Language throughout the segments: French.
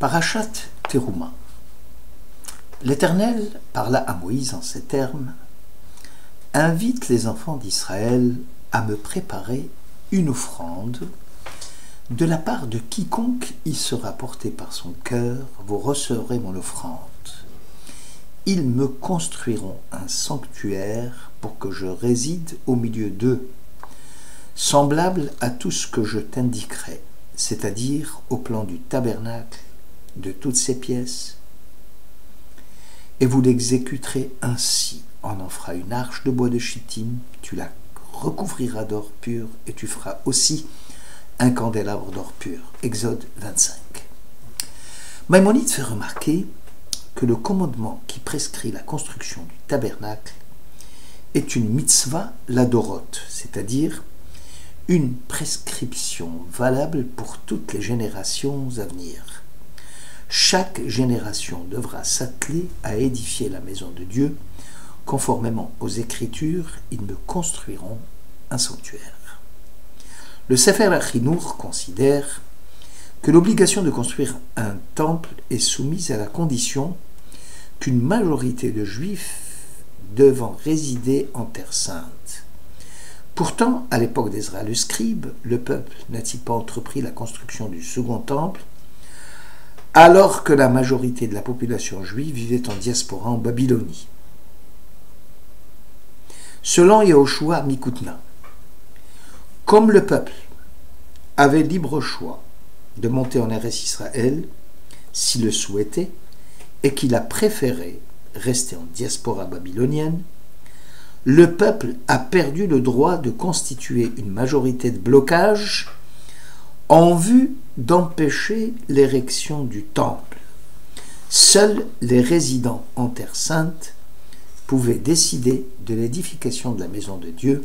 Parashat Teruma. L'Éternel parla à Moïse en ces termes: « Invite les enfants d'Israël à me préparer une offrande. De la part de quiconque y sera porté par son cœur, vous recevrez mon offrande. Ils me construiront un sanctuaire pour que je réside au milieu d'eux, semblable à tout ce que je t'indiquerai, c'est-à-dire au plan du tabernacle, de toutes ses pièces. Et vous l'exécuterez ainsi. On en fera une arche de bois de chittim, tu la recouvriras d'or pur, et tu feras aussi un candélabre d'or pur. » Exode 25. Maïmonide fait remarquer que le commandement qui prescrit la construction du tabernacle est une mitzvah ladoroth, c'est-à-dire une prescription valable pour toutes les générations à venir. Chaque génération devra s'atteler à édifier la maison de Dieu. Conformément aux Écritures, ils me construiront un sanctuaire. Le Sefer HaChinuch considère que l'obligation de construire un temple est soumise à la condition qu'une majorité de Juifs devant résider en Terre Sainte. Pourtant, à l'époque d'Ezra le scribe, le peuple n'a-t-il pas entrepris la construction du second temple, alors que la majorité de la population juive vivait en diaspora en Babylonie. Selon Yehoshua Mikutna, comme le peuple avait libre choix de monter en Eretz Israël s'il le souhaitait et qu'il a préféré rester en diaspora babylonienne, le peuple a perdu le droit de constituer une majorité de blocage en vue d'empêcher l'érection du temple. Seuls les résidents en Terre Sainte pouvaient décider de l'édification de la maison de Dieu,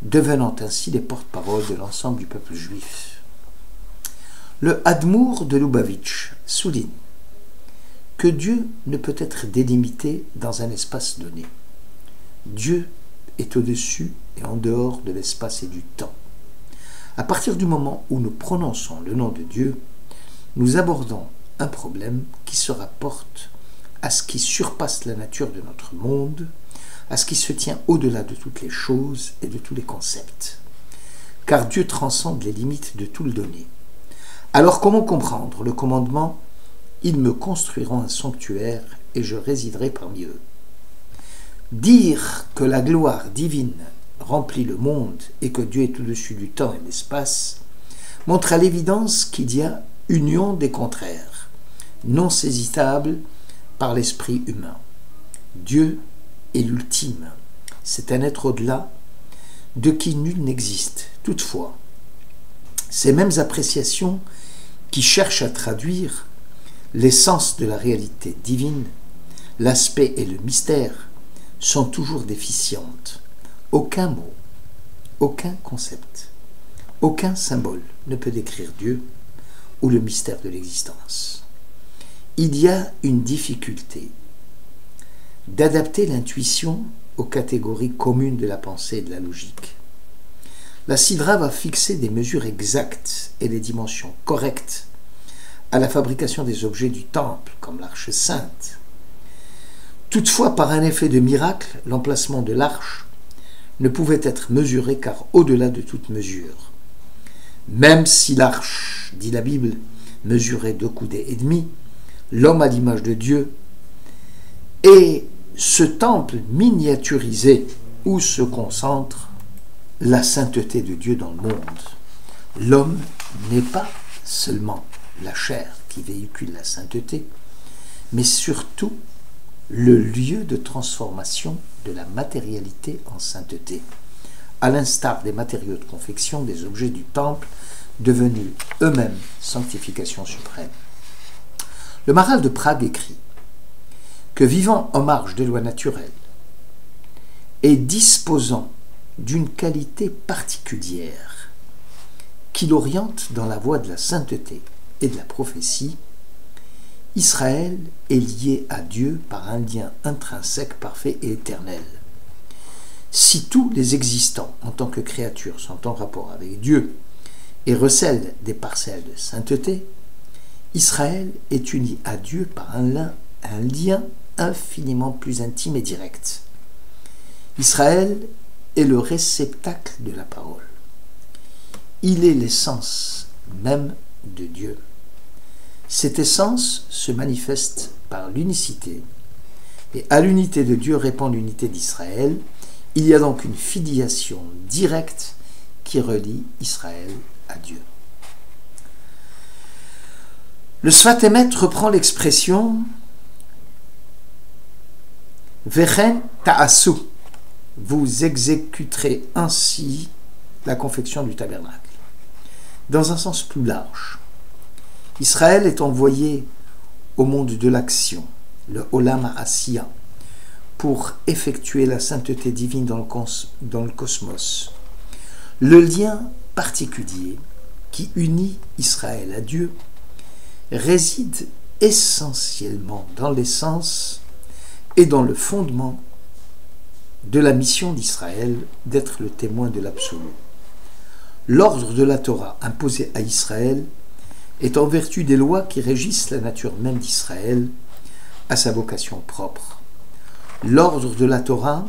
devenant ainsi les porte-parole de l'ensemble du peuple juif. Le Hadmour de Lubavitch souligne que Dieu ne peut être délimité dans un espace donné. Dieu est au-dessus et en dehors de l'espace et du temps. À partir du moment où nous prononçons le nom de Dieu, nous abordons un problème qui se rapporte à ce qui surpasse la nature de notre monde, à ce qui se tient au-delà de toutes les choses et de tous les concepts. Car Dieu transcende les limites de tout le donné. Alors comment comprendre le commandement « Ils me construiront un sanctuaire et je résiderai parmi eux » Dire que la gloire divine remplit le monde et que Dieu est au-dessus du temps et de l'espace montre à l'évidence qu'il y a union des contraires, non saisissable par l'esprit humain. Dieu est l'ultime, c'est un être au-delà de qui nul n'existe. Toutefois, ces mêmes appréciations qui cherchent à traduire l'essence de la réalité divine, l'aspect et le mystère, sont toujours déficientes. Aucun mot, aucun concept, aucun symbole ne peut décrire Dieu ou le mystère de l'existence. Il y a une difficulté d'adapter l'intuition aux catégories communes de la pensée et de la logique. La Sidra va fixer des mesures exactes et des dimensions correctes à la fabrication des objets du temple, comme l'arche sainte. Toutefois, par un effet de miracle, l'emplacement de l'arche ne pouvait être mesuré car au-delà de toute mesure. Même si l'arche, dit la Bible, mesurait 2 coudées et demi, l'homme à l'image de Dieu, et ce temple miniaturisé où se concentre la sainteté de Dieu dans le monde. L'homme n'est pas seulement la chair qui véhicule la sainteté, mais surtout le lieu de transformation de la matérialité en sainteté, à l'instar des matériaux de confection des objets du temple, devenus eux-mêmes sanctification suprême. Le Maharal de Prague écrit que vivant en marge des lois naturelles et disposant d'une qualité particulière qui l'oriente dans la voie de la sainteté et de la prophétie, Israël est lié à Dieu par un lien intrinsèque, parfait et éternel. Si tous les existants en tant que créatures sont en rapport avec Dieu et recèlent des parcelles de sainteté, Israël est uni à Dieu par un lien infiniment plus intime et direct. Israël est le réceptacle de la parole. Il est l'essence même de Dieu. Cette essence se manifeste par l'unicité, et à l'unité de Dieu répond l'unité d'Israël. Il y a donc une filiation directe qui relie Israël à Dieu. Le Sfat Emet reprend l'expression « Vechen ta'asu » vous exécuterez ainsi la confection du tabernacle. Dans un sens plus large, Israël est envoyé au monde de l'action, le Olam Ha'asiya, pour effectuer la sainteté divine dans le cosmos. Le lien particulier qui unit Israël à Dieu réside essentiellement dans l'essence et dans le fondement de la mission d'Israël d'être le témoin de l'absolu. L'ordre de la Torah imposé à Israël est en vertu des lois qui régissent la nature même d'Israël à sa vocation propre. L'ordre de la Torah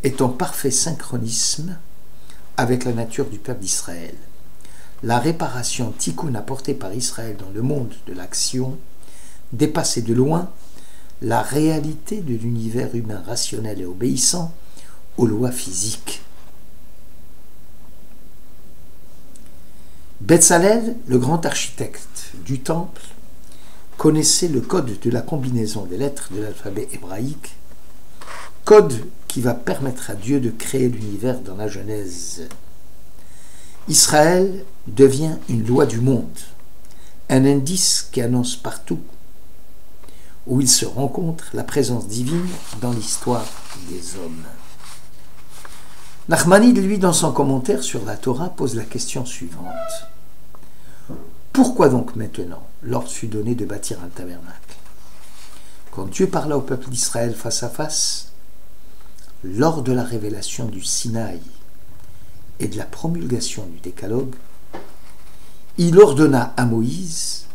est en parfait synchronisme avec la nature du peuple d'Israël. La réparation tikkun apportée par Israël dans le monde de l'action dépassait de loin la réalité de l'univers humain rationnel et obéissant aux lois physiques. Betzalel, le grand architecte du temple, connaissait le code de la combinaison des lettres de l'alphabet hébraïque, code qui va permettre à Dieu de créer l'univers dans la Genèse. Israël devient une loi du monde, un indice qui annonce partout où il se rencontre la présence divine dans l'histoire des hommes. Nachmanide, lui, dans son commentaire sur la Torah, pose la question suivante. Pourquoi donc maintenant l'ordre fut donné de bâtir un tabernacle? Quand Dieu parla au peuple d'Israël face à face, lors de la révélation du Sinaï et de la promulgation du Décalogue, il ordonna à Moïse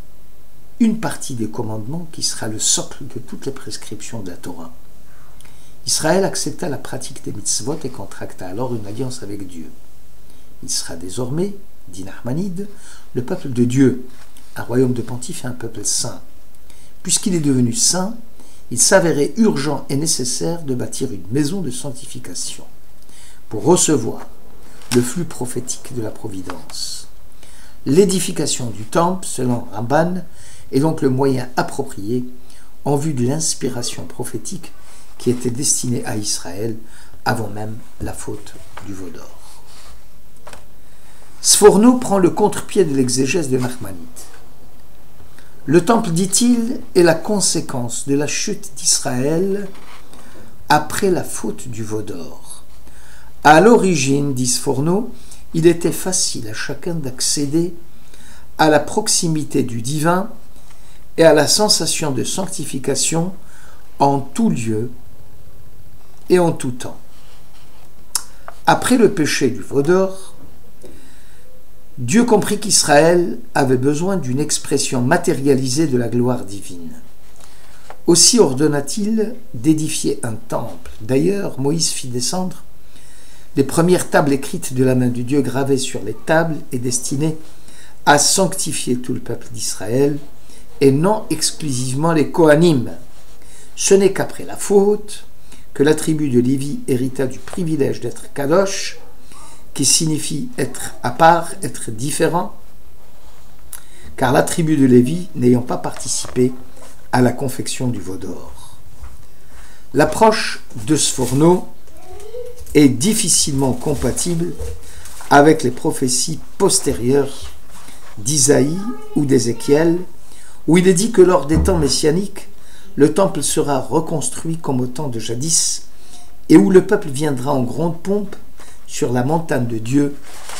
une partie des commandements qui sera le socle de toutes les prescriptions de la Torah. Israël accepta la pratique des mitzvot et contracta alors une alliance avec Dieu. Il sera désormais, dit Nachmanide, le peuple de Dieu, un royaume de pontifes et un peuple saint. Puisqu'il est devenu saint, il s'avérait urgent et nécessaire de bâtir une maison de sanctification pour recevoir le flux prophétique de la providence. L'édification du temple, selon Ramban, est donc le moyen approprié en vue de l'inspiration prophétique qui était destinée à Israël avant même la faute du veau d'or. Sforno prend le contre-pied de l'exégèse de Nachmanide. Le temple, dit-il, est la conséquence de la chute d'Israël après la faute du veau d'or. À l'origine, dit Sforno, il était facile à chacun d'accéder à la proximité du divin et à la sensation de sanctification en tout lieu et en tout temps. Après le péché du veau d'or, Dieu comprit qu'Israël avait besoin d'une expression matérialisée de la gloire divine. Aussi ordonna-t-il d'édifier un temple. D'ailleurs, Moïse fit descendre les premières tables écrites de la main de Dieu gravées sur les tables et destinées à sanctifier tout le peuple d'Israël et non exclusivement les Kohanim. Ce n'est qu'après la faute que la tribu de Lévi hérita du privilège d'être Kadosh, qui signifie être à part, être différent, car la tribu de Lévi n'ayant pas participé à la confection du veau d'or. L'approche de Sforno est difficilement compatible avec les prophéties postérieures d'Isaïe ou d'Ézéchiel, où il est dit que lors des temps messianiques, le temple sera reconstruit comme au temps de jadis, et où le peuple viendra en grande pompe sur la montagne de Dieu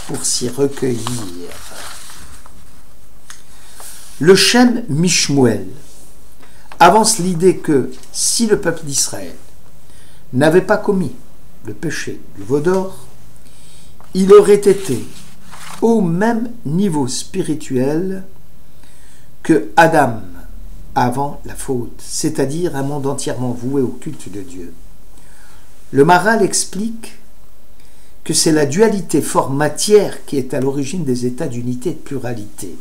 pour s'y recueillir. Le Shem Mishmuel avance l'idée que si le peuple d'Israël n'avait pas commis le péché du veau d'or, il aurait été au même niveau spirituel que Adam avant la faute, c'est-à-dire un monde entièrement voué au culte de Dieu. Le Maharal explique que c'est la dualité forme-matière qui est à l'origine des états d'unité et de pluralité.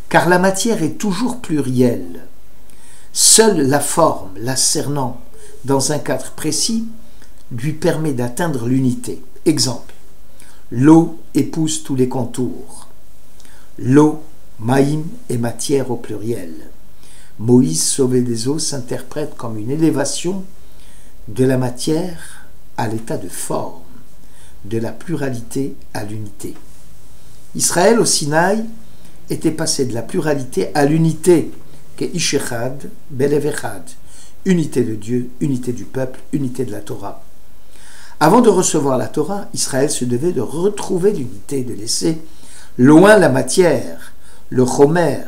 Car la matière est toujours plurielle. Seule la forme, la cernant dans un cadre précis, lui permet d'atteindre l'unité. Exemple, l'eau épouse tous les contours. L'eau, maïm, est matière au pluriel. Moïse, sauvé des eaux, s'interprète comme une élévation de la matière à l'état de forme, de la pluralité à l'unité. Israël au Sinaï était passé de la pluralité à l'unité, qui est Ish Echad, Belev Echad, unité de Dieu, unité du peuple, unité de la Torah. Avant de recevoir la Torah, Israël se devait de retrouver l'unité, de laisser loin la matière, le chomer,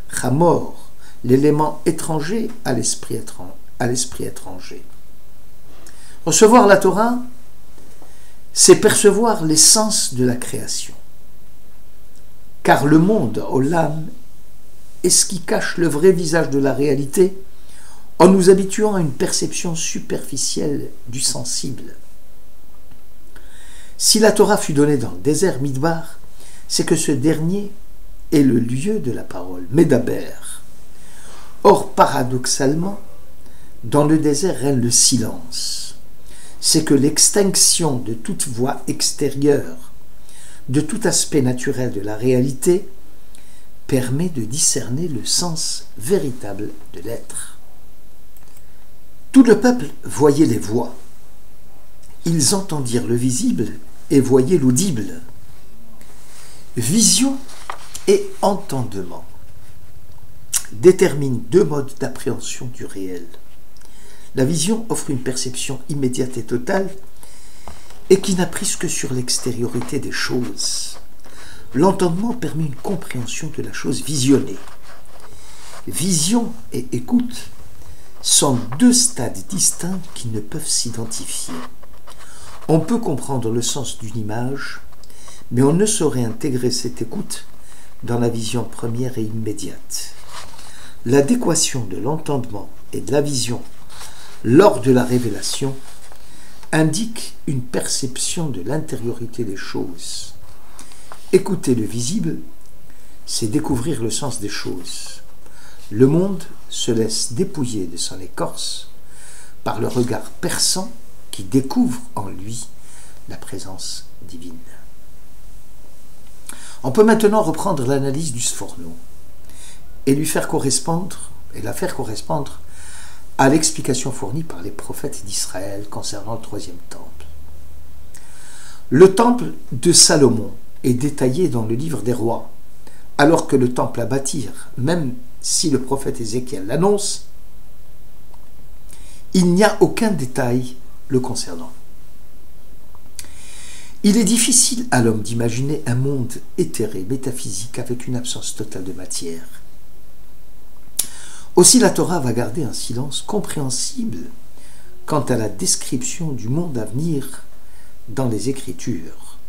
chamor, l'élément étranger à l'esprit étranger. Recevoir la Torah, c'est percevoir l'essence de la création. Car le monde, Olam, est ce qui cache le vrai visage de la réalité en nous habituant à une perception superficielle du sensible. Si la Torah fut donnée dans le désert Midbar, c'est que ce dernier est le lieu de la parole, Medaber. Or, paradoxalement, dans le désert règne le silence. C'est que l'extinction de toute voix extérieure, de tout aspect naturel de la réalité, permet de discerner le sens véritable de l'être. Tout le peuple voyait les voix. Ils entendirent le visible et voyaient l'audible. Vision et entendement déterminent deux modes d'appréhension du réel. La vision offre une perception immédiate et totale et qui n'a prise que sur l'extériorité des choses. L'entendement permet une compréhension de la chose visionnée. Vision et écoute sont deux stades distincts qui ne peuvent s'identifier. On peut comprendre le sens d'une image, mais on ne saurait intégrer cette écoute dans la vision première et immédiate. L'adéquation de l'entendement et de la vision lors de la révélation indique une perception de l'intériorité des choses. Écouter le visible, c'est découvrir le sens des choses. Le monde se laisse dépouiller de son écorce par le regard perçant qui découvre en lui la présence divine. On peut maintenant reprendre l'analyse du Sforno et la faire correspondre à l'explication fournie par les prophètes d'Israël concernant le troisième temple. Le temple de Salomon est détaillé dans le livre des rois, alors que le temple à bâtir, même si le prophète Ézéchiel l'annonce, il n'y a aucun détail le concernant. Il est difficile à l'homme d'imaginer un monde éthéré, métaphysique, avec une absence totale de matière. Aussi la Torah va garder un silence compréhensible quant à la description du monde à venir dans les Écritures.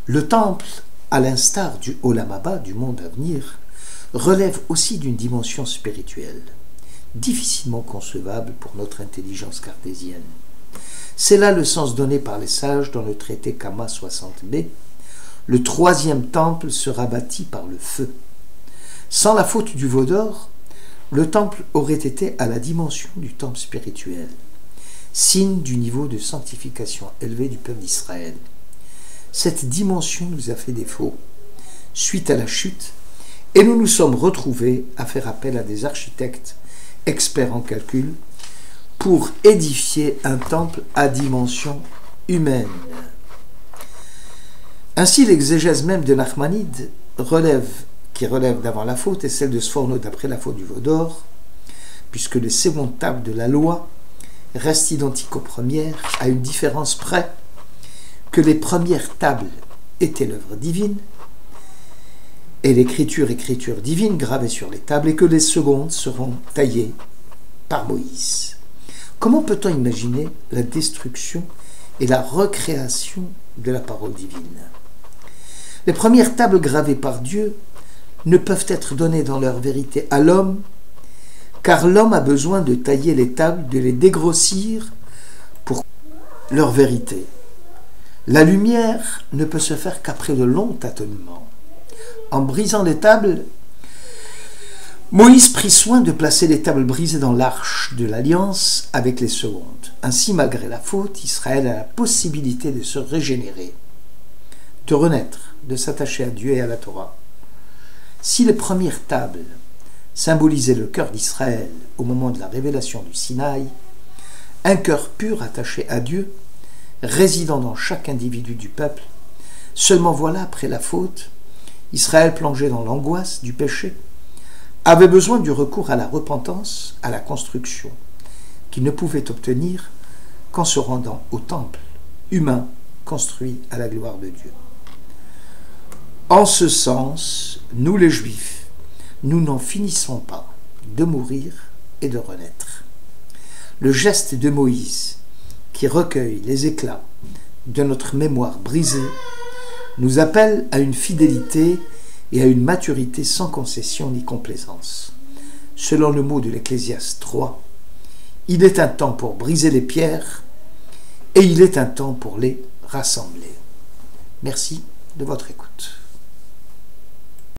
Le temple, à l'instar du Olam Haba, du monde à venir, relève aussi d'une dimension spirituelle, difficilement concevable pour notre intelligence cartésienne. C'est là le sens donné par les sages dans le traité Kama 60b. Le troisième temple sera bâti par le feu. Sans la faute du veau d'or, le temple aurait été à la dimension du temple spirituel, signe du niveau de sanctification élevé du peuple d'Israël. Cette dimension nous a fait défaut suite à la chute et nous nous sommes retrouvés à faire appel à des architectes experts en calcul pour édifier un temple à dimension humaine. Ainsi, l'exégèse même de Nachmanide qui relève d'avant la faute est celle de Sforno d'après la faute du veau d'or, puisque les secondes tables de la loi restent identiques aux premières, à une différence près que les premières tables étaient l'œuvre divine, et l'écriture divine gravée sur les tables, et que les secondes seront taillées par Moïse. Comment peut-on imaginer la destruction et la recréation de la parole divine? Les premières tables gravées par Dieu ne peuvent être données dans leur vérité à l'homme, car l'homme a besoin de tailler les tables, de les dégrossir pour leur vérité. La lumière ne peut se faire qu'après de longs tâtonnements. En brisant les tables, Moïse prit soin de placer les tables brisées dans l'arche de l'alliance avec les secondes. Ainsi, malgré la faute, Israël a la possibilité de se régénérer, de renaître, de s'attacher à Dieu et à la Torah. Si les premières tables symbolisaient le cœur d'Israël au moment de la révélation du Sinaï, un cœur pur attaché à Dieu, résidant dans chaque individu du peuple, seulement voilà, après la faute, Israël plongé dans l'angoisse du péché, avait besoin du recours à la repentance, à la construction, qu'il ne pouvait obtenir qu'en se rendant au temple humain construit à la gloire de Dieu. En ce sens, nous les Juifs, nous n'en finissons pas de mourir et de renaître. Le geste de Moïse, qui recueille les éclats de notre mémoire brisée, nous appelle à une fidélité et à une maturité sans concession ni complaisance. Selon le mot de l'Ecclésiaste 3, il est un temps pour briser les pierres et il est un temps pour les rassembler. Merci de votre écoute.